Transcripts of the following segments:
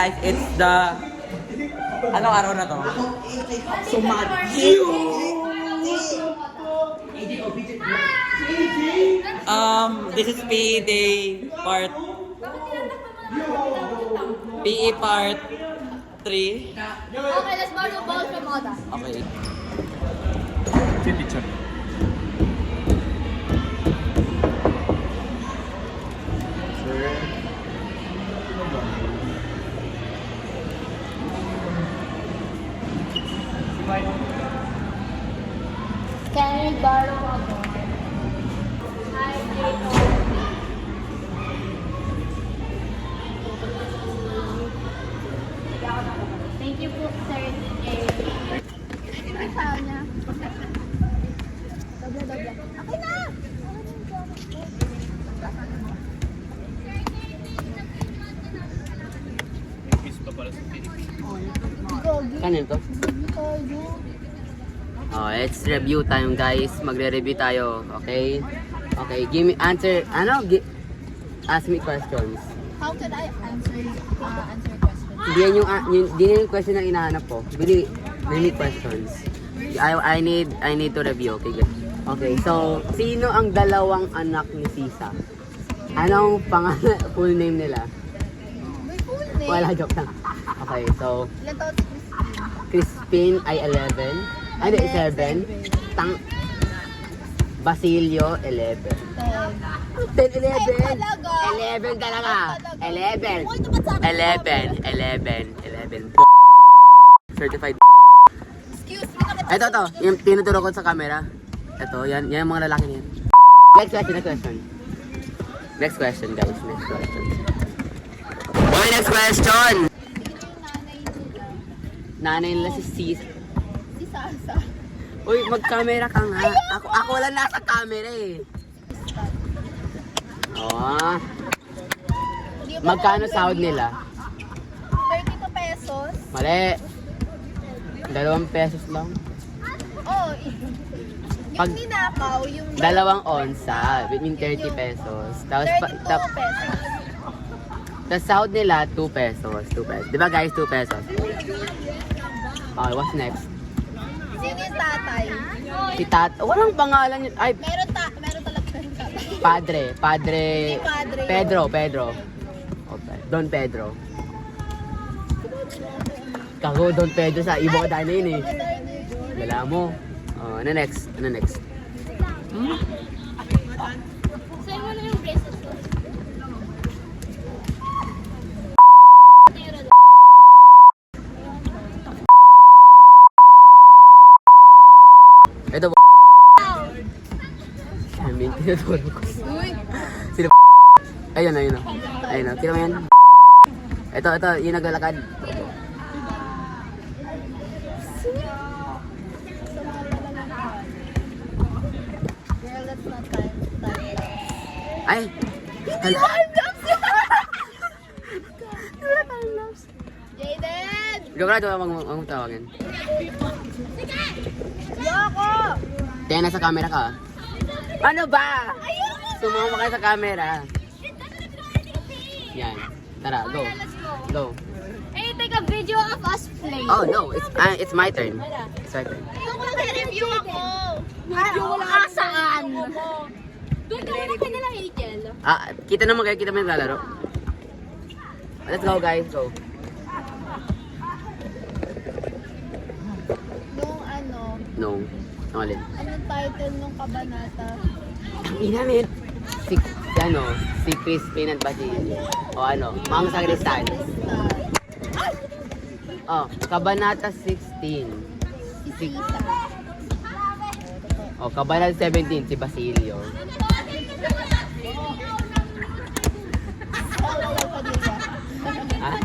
guys, it's the... Anong araw na to? This is PE Day part... PE part 3. Okay, let's borrow ball from Oda. Okay. Si teacher. Can we borrow a ball? Hi, Jacob. Thank you po, Sir DJ. Ay, saan niya? Doble. Okay na! Miss pa pala sa Philippines. Kanin to? Oh, let's review time guys. Magre-review tayo, okay? Okay, give me answer. Ask me questions. How can I answer questions? Hindi yan yung question na inahanap ko. Really need questions. I need to review, okay? Good. Okay, so sino ang dalawang anak ni Sisa? Anong pangalan, full name nila? May full name. Wala, joke lang. Okay, so Ilan taon si Crispin Christine? ay 11. Ano, 7. Basilio, 11. 10, 11. 11 talaga. 11. 11. Certified. Excuse me. Ito. Yung tinuturo ko sa camera. Ito, yan yung mga lalaki niyan. Next question, guys. Okay, next question. Nanay nila si Sis. Si Salsa. Uy, mag-camera ka nga. Ako lang nasa camera eh. Oh. Magkano sahod nila? 32 pesos. Mali. 2 pesos lang. Oh, yung Pag- ninakaw, yung... 2 onsa, which mean 30 pesos. Tapos, 32 pesos. tapos sahod nila, 2 pesos. 2 pesos. Di ba guys, 2 pesos? Okay, what's next? Sino yung tatay? Si walang pangalan yun. Ay, Meron talaga yung tatay. padre. Hindi padre. Pedro. Okay. Don Pedro. Kago, Don Pedro sa Ibo ka yun eh. Wala mo. Oh, ano next? Sa'yo mo na yung bracelet ko. Ito Amin, tinuturo ko. Uy! Sino Ayun. Kita mo yan? Ito, yung naglalakad. Girl, that's not time. Ay! Jaden! Joke lang, huwag tawagin. Yoko! Kaya nasa camera ka. Ano ba? Ayoko! Sumama ka sa camera. Yan. Tara, go. Go. Hey, take a video of us playing. Oh no, it's my turn. It's my turn. Doon ko nag-review ako. Review wala ka saan? Doon ka wala ka nalang Angel. Kita naman kayo, kita mo yung lalaro. Let's go guys, go. Nung ano, No. Alin. anong title nung kabanata? Inamit. Si Crispin at Basilio. O ano, mga sagristan. Oh, Kabanata 16. Si Sisa. Oh, Kabanata 17, si Basilio. Wala pa dila. Ah?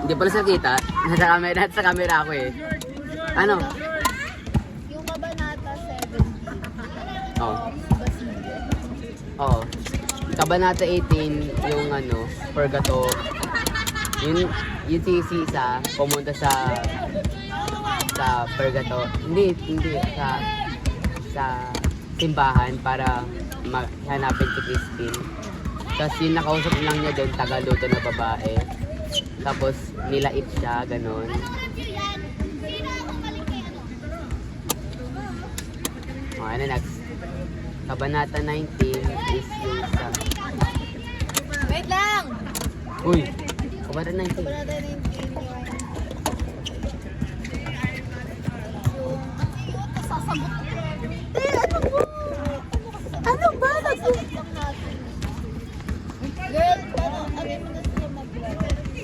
Hindi pala sa kita. Nasa camera ako eh. Ano? Yung kabanata 7. Oh. Basilio. Oo. Kabanata 18, yung ano, Purgato. Yung si Sisa, pumunta sa Purgato. Hindi, sa simbahan para hanapin si Crispin. Tapos yung nakausap lang niya doon, tagaluto na babae. Tapos nilait siya, ganon. Oh, ano next? Kabanata 19 is yung sa... Wait lang! Uy! Kabanata 19. Kabanata 19 yung... Sasagot ko. Ano ba? Ano ba? Girl, ano mo na sila mag-vlog?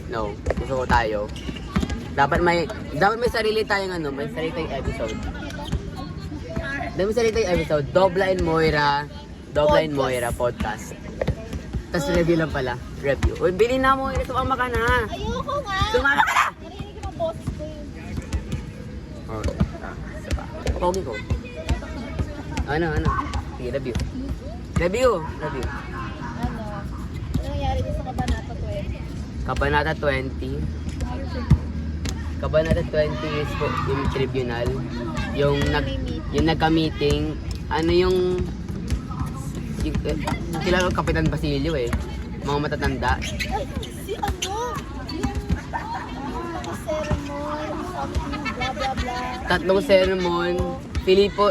No, gusto ko tayo. Dapat may sarili tayong ano, may sarili tayong episode. Dapat may sarili tayong episode. Dobla and Moira podcast. Tapos review lang pala. Review. Uy, bilhin na mo. Sumama ka na. Ayoko nga! Sumama ka na! Narinig ko ang boses ko yun. Oh, isa pa. Pogi ko. Ano? Sige, review. Review. Ano nangyari dito sa Kabanata 20? Kabanata 20. Kabanata 20 is po yung tribunal. Yung nagka-meeting. Ano yung kilala ko Kapitan Basilio eh. Mga matatanda. Ay, si ano? Yung naka-sermon, something, blah blah blah. Tatlong sermon. Filippo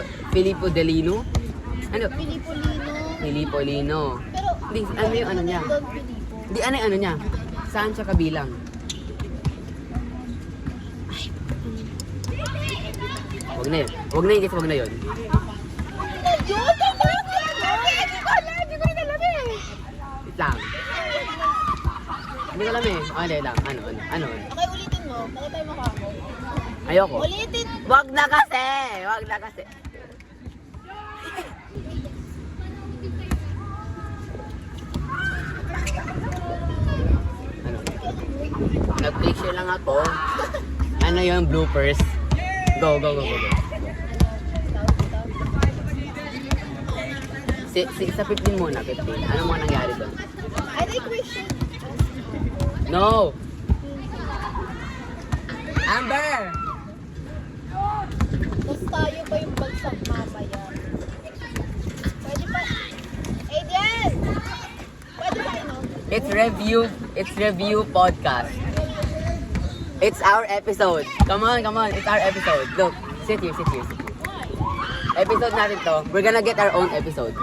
Delino. Ano? Filippo Lino. Pero, Pero, hindi, ano yung ano niya? Don Filippo. Hindi, ano yung ano niya? Saan siya kabilang? Wag na yun. Wag na yun, wag na yun. Yun, hindi ko alam eh. Wait lang. Hindi ko alam eh. Ano lang? Ano? Okay, ulitin mo. Bakit tayo makako? Ayoko. Ulitin! Wag na kasi! Wag na kasi. Ano? Nag-picture lang ako. Ano yung bloopers? Go. Sa 15 muna, 15. Ano mo nangyari doon? I like question. No! Amber! Tapos tayo pa yung bagsak mamaya. Pwede pa. Adrian! Pwede ba ino? It's review podcast. It's our episode. Come on. It's our episode. Look, sit here. Episode natin to. We're gonna get our own episode.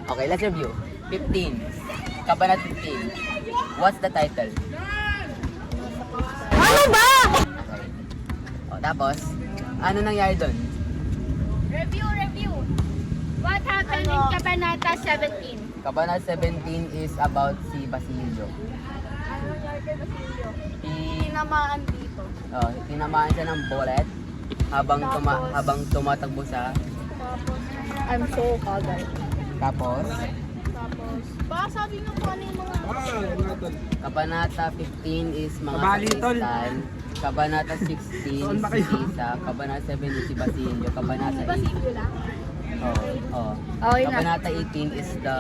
Okay, let's review. 15. Kabanat 15. What's the title? Ano ba? Okay. O, tapos, ano nangyari doon? Review. What happened in Kabanata 17? Kabanat 17 is about si Basilio. Ano nangyari kay Basilio? Tinamaan dito. Tinamaan siya ng bullet habang tumatakbo siya. Tapos, I'm so kagay. Tapos, Baka sabi mo kung ano yung mga... Kabanata 15 is mga Kristal. Kabanata 16 si Isa. Kabanata 17 si Basilio. Kabanata 18. Basilio lang? Oo. Okay na. Kabanata 18 is the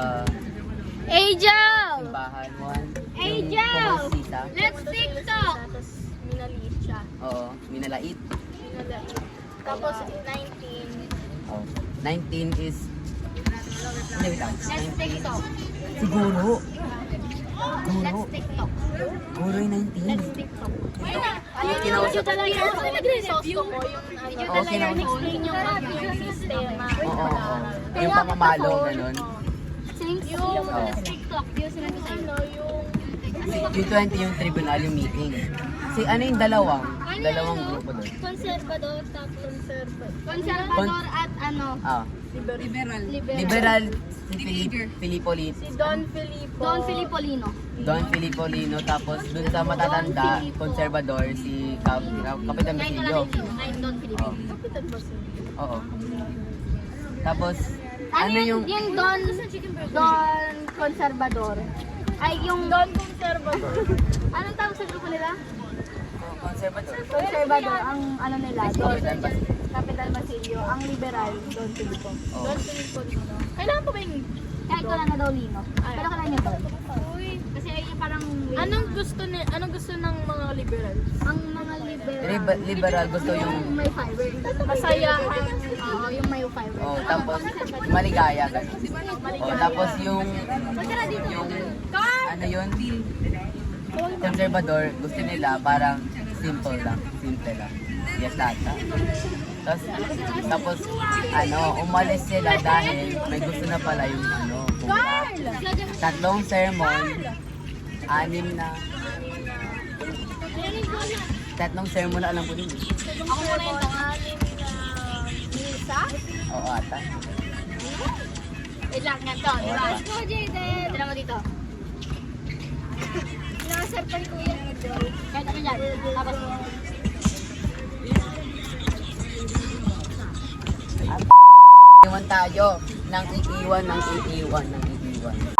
Angel! simbahan one. Angel! Yung si Isa. Let's TikTok! Tapos, minaliit siya. Oo. Minalait. Minaliit. Tapos, 19. Oh. 19 is... Hindi, wait lang. Let's 19 TikTok! Siguro. Let's TikTok! Guro yung 19. TikTok! Yung kinausap. Gusto ko yung ano. Oo, kinausap. Explain yung sistema. Oo. Yung pamamalo, ganun. Yung Oo. let's TikTok! Yung sinabi sa'yo. Ano yung... Yung 20 yung tribunal, yung meeting. Ano yung dalawang grupo doon? Conservador, tapos Conservador at ano? Liberal si Filippo Lino. Si Don Filippo. Don Filippo Lino, tapos dun sa matatanda, conservador, si Kapitan Basilio. Don Filippo. Oo. Kapitan Basilio. Oo. Tapos, ano yung... Yung Don Conservador. Ay, yung Don Conservador. anong tawag sa grupo nila? Conservador. Conservador, ang ano nila, Don Kapitan Basilio. Capital Basilio. Ang liberal, Don Filippo. Oo. Don Filippo Lino. Kailangan pa ba yung... Kahit wala na daw Lino. Pero kailangan niya Don. Uy. Kasi ay parang... Anong gusto ng mga liberal? Ang mga liberal. Liberal gusto yung... may fiber. Masaya. Oo, yung may fiber. Oh, tapos maligaya ganun. Oh, tapos yung ano yun? conservador, gusto nila parang simple lang. Yes, lata. Tapos, umalis sila dahil may gusto na pala yung tatlong sermon, tatlong sermon na alam ko din. Ako muna yung tanganin na Misa. Oo, ata. Wait lang, ganito. Diba? Let's go, Jaden! Tira mo dito. Nakasar pa ni Kuya. Kahit ano dyan. Tapos, Iwan tayo ng iiwan.